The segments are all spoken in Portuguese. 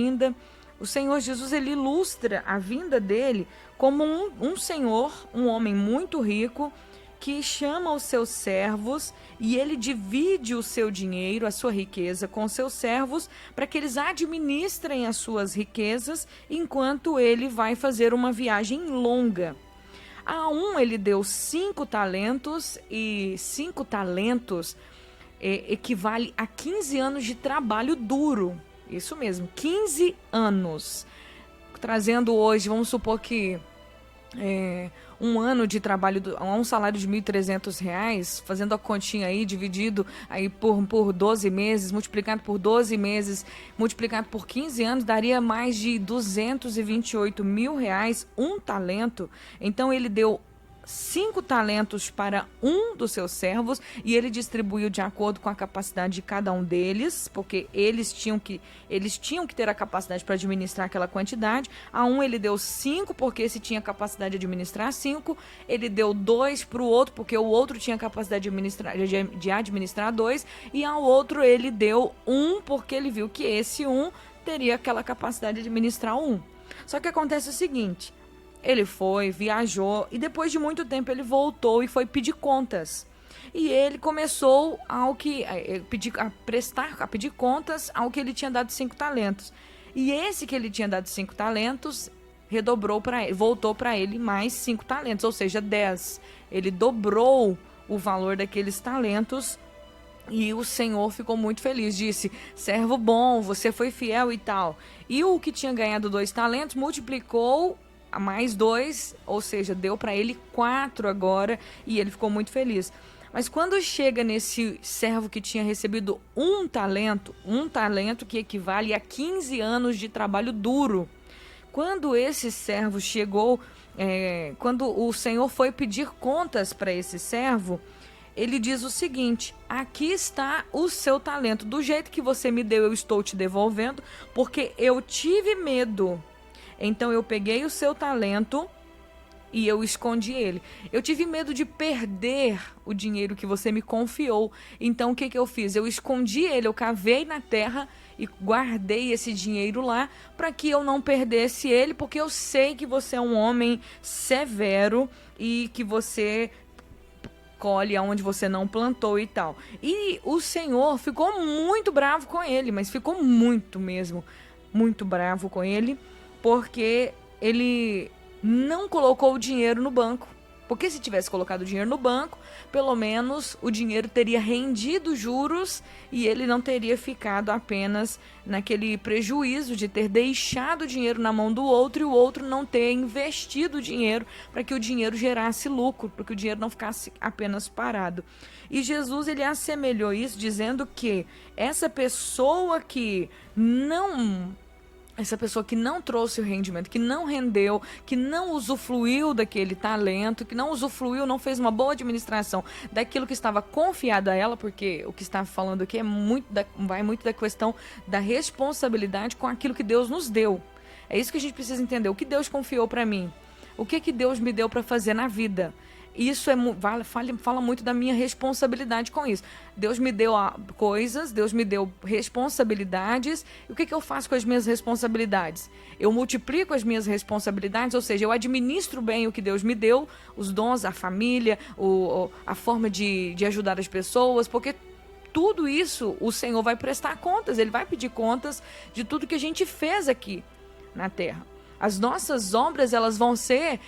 vinda. O Senhor Jesus, ele ilustra a vinda dele como um senhor, um homem muito rico, que chama os seus servos e ele divide o seu dinheiro, a sua riqueza com os seus servos para que eles administrem as suas riquezas enquanto ele vai fazer uma viagem longa. A um ele deu 5 talentos e 5 talentos equivale a 15 anos de trabalho duro. Isso mesmo, 15 anos. Trazendo hoje, vamos supor que um ano de trabalho, um salário de R$ 1.300, fazendo a continha aí, dividido aí por 12 meses, multiplicado por 12 meses, multiplicado por 15 anos, daria mais de R$ 228 mil, um talento. Então ele deu 5 talentos para um dos seus servos e ele distribuiu de acordo com a capacidade de cada um deles, porque eles tinham que ter a capacidade para administrar aquela quantidade. A um ele deu 5 porque esse tinha capacidade de administrar 5, ele deu 2 para o outro porque o outro tinha capacidade de administrar 2, e ao outro ele deu 1 porque ele viu que esse 1 teria aquela capacidade de administrar 1. Só que acontece o seguinte: ele foi, viajou e depois de muito tempo ele voltou e foi pedir contas. E ele começou a pedir contas ao que ele tinha dado 5 talentos. E esse que ele tinha dado 5 talentos redobrou para ele, voltou para ele mais 5 talentos, ou seja, 10. Ele dobrou o valor daqueles talentos. E o Senhor ficou muito feliz, disse: servo bom, você foi fiel e tal. E o que tinha ganhado 2 talentos multiplicou a mais 2, ou seja, deu para ele 4 agora, e ele ficou muito feliz. Mas quando chega nesse servo que tinha recebido um talento que equivale a 15 anos de trabalho duro, quando esse servo chegou, quando o Senhor foi pedir contas para esse servo, ele diz o seguinte: aqui está o seu talento, do jeito que você me deu eu estou te devolvendo, porque eu tive medo. Então eu peguei o seu talento e eu escondi ele. Eu tive medo de perder o dinheiro que você me confiou. Então o que eu fiz? Eu escondi ele, eu cavei na terra e guardei esse dinheiro lá para que eu não perdesse ele, porque eu sei que você é um homem severo e que você colhe aonde você não plantou e tal. E o Senhor ficou muito bravo com ele, mas ficou muito mesmo, muito bravo com ele, porque ele não colocou o dinheiro no banco. Porque se tivesse colocado o dinheiro no banco, pelo menos o dinheiro teria rendido juros e ele não teria ficado apenas naquele prejuízo de ter deixado o dinheiro na mão do outro e o outro não ter investido o dinheiro para que o dinheiro gerasse lucro, para que o dinheiro não ficasse apenas parado. E Jesus, ele assemelhou isso dizendo que essa pessoa que não trouxe o rendimento, que não rendeu, que não usufruiu daquele talento, que não usufruiu, não fez uma boa administração daquilo que estava confiado a ela, porque o que está falando aqui vai muito da questão da responsabilidade com aquilo que Deus nos deu. É isso que a gente precisa entender. O que Deus confiou para mim? O que Deus me deu para fazer na vida? Isso fala muito da minha responsabilidade com isso. Deus me deu coisas, Deus me deu responsabilidades. E o que eu faço com as minhas responsabilidades? Eu multiplico as minhas responsabilidades, ou seja, eu administro bem o que Deus me deu, os dons, a família, a forma de ajudar as pessoas, porque tudo isso o Senhor vai prestar contas, Ele vai pedir contas de tudo que a gente fez aqui na terra. As nossas obras, elas vão ser,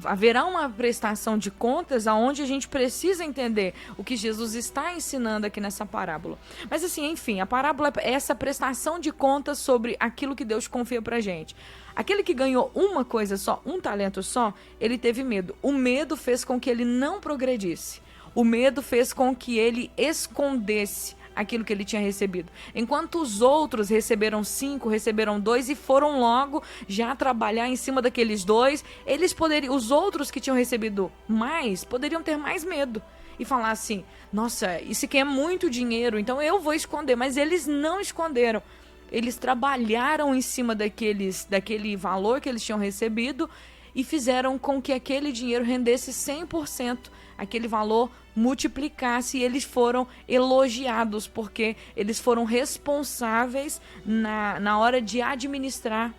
haverá uma prestação de contas aonde a gente precisa entender o que Jesus está ensinando aqui nessa parábola. Mas assim, enfim, a parábola é essa prestação de contas sobre aquilo que Deus confia pra gente. Aquele que ganhou uma coisa só, um talento só, ele teve medo. O medo fez com que ele não progredisse. O medo fez com que ele escondesse aquilo que ele tinha recebido. Enquanto os outros receberam 5, receberam 2 e foram logo já trabalhar em cima daqueles 2, os outros que tinham recebido mais, poderiam ter mais medo e falar assim: nossa, isso aqui é muito dinheiro, então eu vou esconder. Mas eles não esconderam. Eles trabalharam em cima daquele valor que eles tinham recebido e fizeram com que aquele dinheiro rendesse 100%, aquele valor multiplicasse, e eles foram elogiados, porque eles foram responsáveis na hora de administrar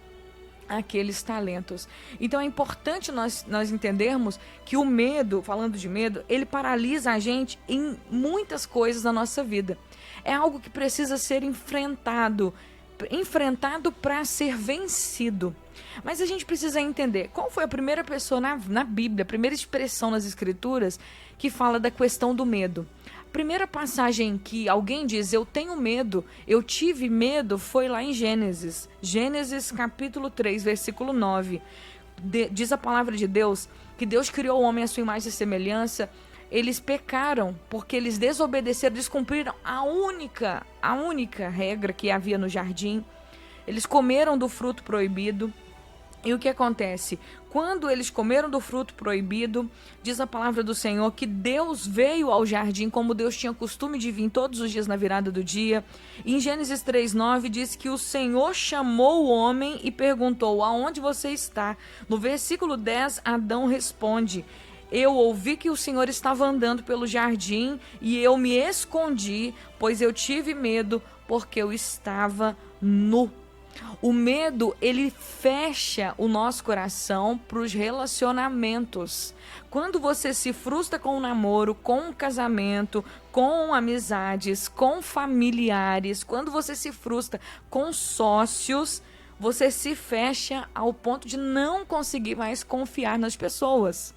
aqueles talentos. Então é importante nós entendermos que o medo, falando de medo, ele paralisa a gente em muitas coisas da nossa vida. É algo que precisa ser enfrentado para ser vencido. Mas a gente precisa entender qual foi a primeira pessoa na Bíblia, a primeira expressão nas Escrituras que fala da questão do medo. A primeira passagem que alguém diz, eu tenho medo, eu tive medo, foi lá em Gênesis. Gênesis capítulo 3, versículo 9. Diz a palavra de Deus que Deus criou o homem à sua imagem e semelhança. Eles pecaram porque eles desobedeceram, descumpriram a única regra que havia no jardim. Eles comeram do fruto proibido. E o que acontece? Quando eles comeram do fruto proibido, diz a palavra do Senhor que Deus veio ao jardim, como Deus tinha costume de vir todos os dias na virada do dia. E em Gênesis 3:9 diz que o Senhor chamou o homem e perguntou, aonde você está? No versículo 10, Adão responde, eu ouvi que o Senhor estava andando pelo jardim e eu me escondi, pois eu tive medo, porque eu estava nu. O medo, ele fecha o nosso coração para os relacionamentos. Quando você se frustra com um namoro, com um casamento, com amizades, com familiares, quando você se frustra com sócios, você se fecha ao ponto de não conseguir mais confiar nas pessoas.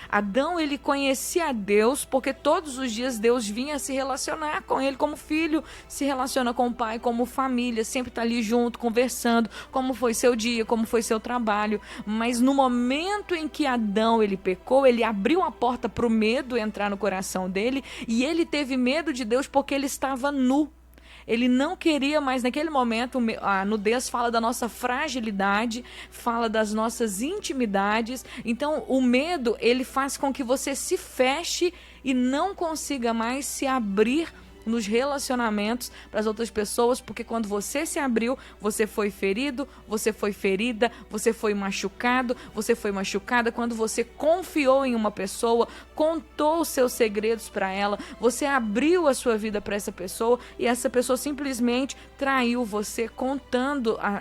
Adão, ele conhecia a Deus porque todos os dias Deus vinha se relacionar com ele como filho, se relaciona com o pai, como família, sempre está ali junto, conversando, como foi seu dia, como foi seu trabalho. Mas no momento em que Adão, ele pecou, ele abriu a porta para o medo entrar no coração dele e ele teve medo de Deus porque ele estava nu. Ele não queria mais, naquele momento, a nudez fala da nossa fragilidade, fala das nossas intimidades. Então, o medo, ele faz com que você se feche e não consiga mais se abrir nos relacionamentos para as outras pessoas, porque quando você se abriu, você foi ferido, você foi ferida, você foi machucado, você foi machucada quando você confiou em uma pessoa, contou os seus segredos para ela, você abriu a sua vida para essa pessoa e essa pessoa simplesmente traiu você,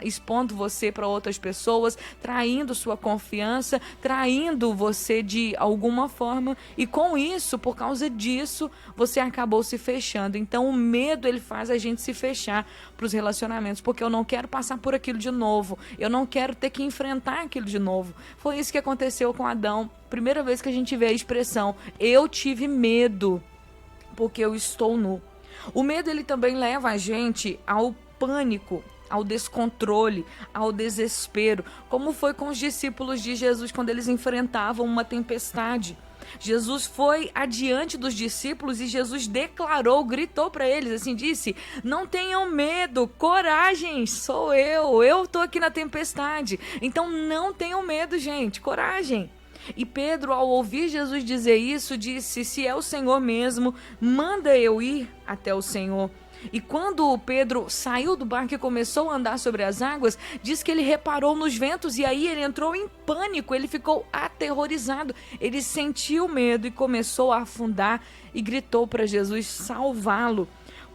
expondo você para outras pessoas, traindo sua confiança, traindo você de alguma forma, e com isso, por causa disso, você acabou se fechando. Então o medo, ele faz a gente se fechar para os relacionamentos, porque eu não quero passar por aquilo de novo, eu não quero ter que enfrentar aquilo de novo. Foi isso que aconteceu com Adão. Primeira vez que a gente vê a expressão, eu tive medo, porque eu estou nu. O medo, ele também leva a gente ao pânico, ao descontrole, ao desespero, como foi com os discípulos de Jesus quando eles enfrentavam uma tempestade. Jesus foi adiante dos discípulos e Jesus declarou, gritou para eles, assim, disse, não tenham medo, coragem, sou eu estou aqui na tempestade, então não tenham medo, gente, coragem. E Pedro, ao ouvir Jesus dizer isso, disse, se é o Senhor mesmo, manda eu ir até o Senhor. E quando Pedro saiu do barco e começou a andar sobre as águas, diz que ele reparou nos ventos e aí ele entrou em pânico, ele ficou aterrorizado, ele sentiu medo e começou a afundar e gritou para Jesus salvá-lo.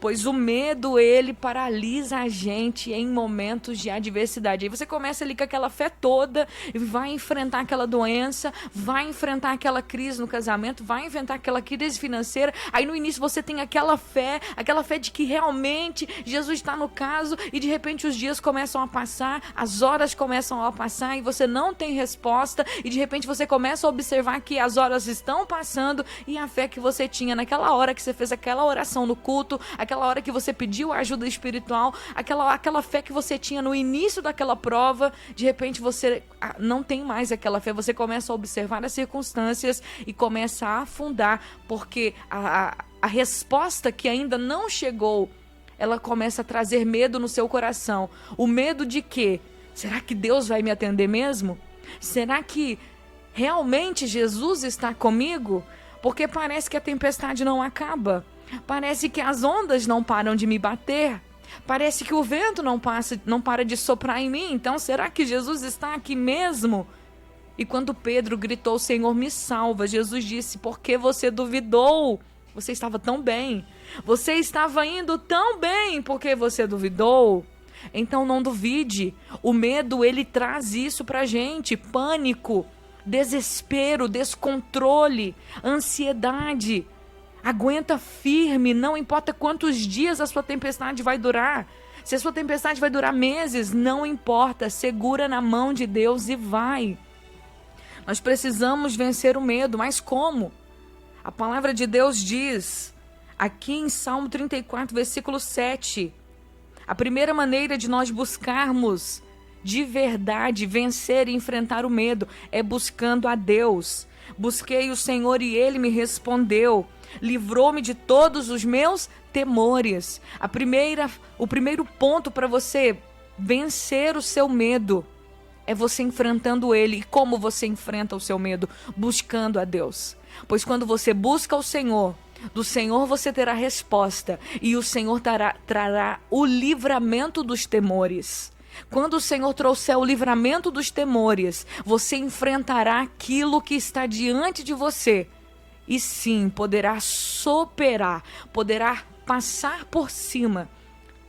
Pois o medo, ele paralisa a gente em momentos de adversidade. Aí você começa ali com aquela fé toda e vai enfrentar aquela doença, vai enfrentar aquela crise no casamento, vai enfrentar aquela crise financeira. Aí no início você tem aquela fé de que realmente Jesus está no caso, e de repente os dias começam a passar, as horas começam a passar e você não tem resposta, e de repente você começa a observar que as horas estão passando e a fé que você tinha naquela hora que você fez aquela oração no culto, aquela hora que você pediu ajuda espiritual, aquela fé que você tinha no início daquela prova, de repente você não tem mais aquela fé, você começa a observar as circunstâncias e começa a afundar, porque a resposta que ainda não chegou, ela começa a trazer medo no seu coração. O medo de quê? Será que Deus vai me atender mesmo? Será que realmente Jesus está comigo? Porque parece que a tempestade não acaba. Parece que as ondas não param de me bater. Parece que o vento não para de soprar em mim. Então, será que Jesus está aqui mesmo? E quando Pedro gritou, Senhor, me salva, Jesus disse, por que você duvidou? Você estava tão bem. Você estava indo tão bem, por que você duvidou? Então não duvide. O medo, ele traz isso pra gente. Pânico, desespero, descontrole, ansiedade. Aguenta firme, não importa quantos dias a sua tempestade vai durar. Se a sua tempestade vai durar meses, não importa. Segura na mão de Deus e vai. Nós precisamos vencer o medo, mas como? A palavra de Deus diz, aqui em Salmo 34, versículo 7, a primeira maneira de nós buscarmos de verdade vencer e enfrentar o medo é buscando a Deus. Busquei o Senhor e Ele me respondeu, livrou-me de todos os meus temores. O primeiro ponto para você vencer o seu medo é você enfrentando ele. E como você enfrenta o seu medo? Buscando a Deus. Pois quando você busca o Senhor, do Senhor você terá resposta. E o Senhor trará o livramento dos temores. Quando o Senhor trouxer o livramento dos temores, você enfrentará aquilo que está diante de você. E sim, poderá superar, poderá passar por cima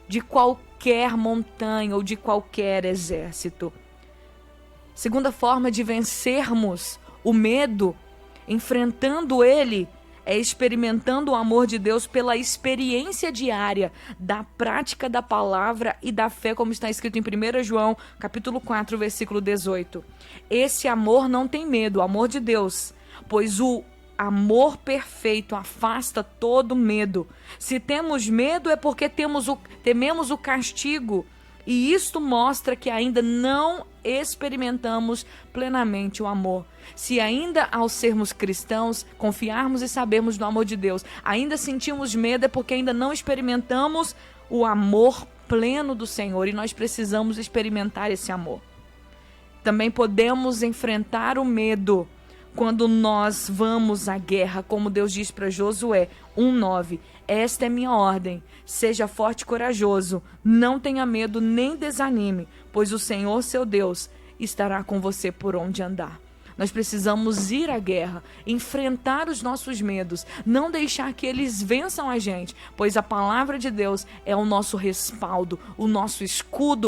de qualquer montanha ou de qualquer exército. Segunda forma de vencermos o medo, enfrentando ele, é experimentando o amor de Deus pela experiência diária da prática da palavra e da fé, como está escrito em 1 João, capítulo 4, versículo 18. Esse amor não tem medo, o amor de Deus, pois o amor perfeito afasta todo medo. Se temos medo é porque tememos o castigo. E isto mostra que ainda não experimentamos plenamente o amor. Se ainda ao sermos cristãos, confiarmos e sabermos do amor de Deus, ainda sentimos medo é porque ainda não experimentamos o amor pleno do Senhor. E nós precisamos experimentar esse amor. Também podemos enfrentar o medo quando nós vamos à guerra, como Deus diz para Josué 1:9. Esta é minha ordem, seja forte e corajoso, não tenha medo nem desanime, pois o Senhor seu Deus estará com você por onde andar. Nós precisamos ir à guerra, enfrentar os nossos medos, não deixar que eles vençam a gente, pois a palavra de Deus é o nosso respaldo, o nosso escudo,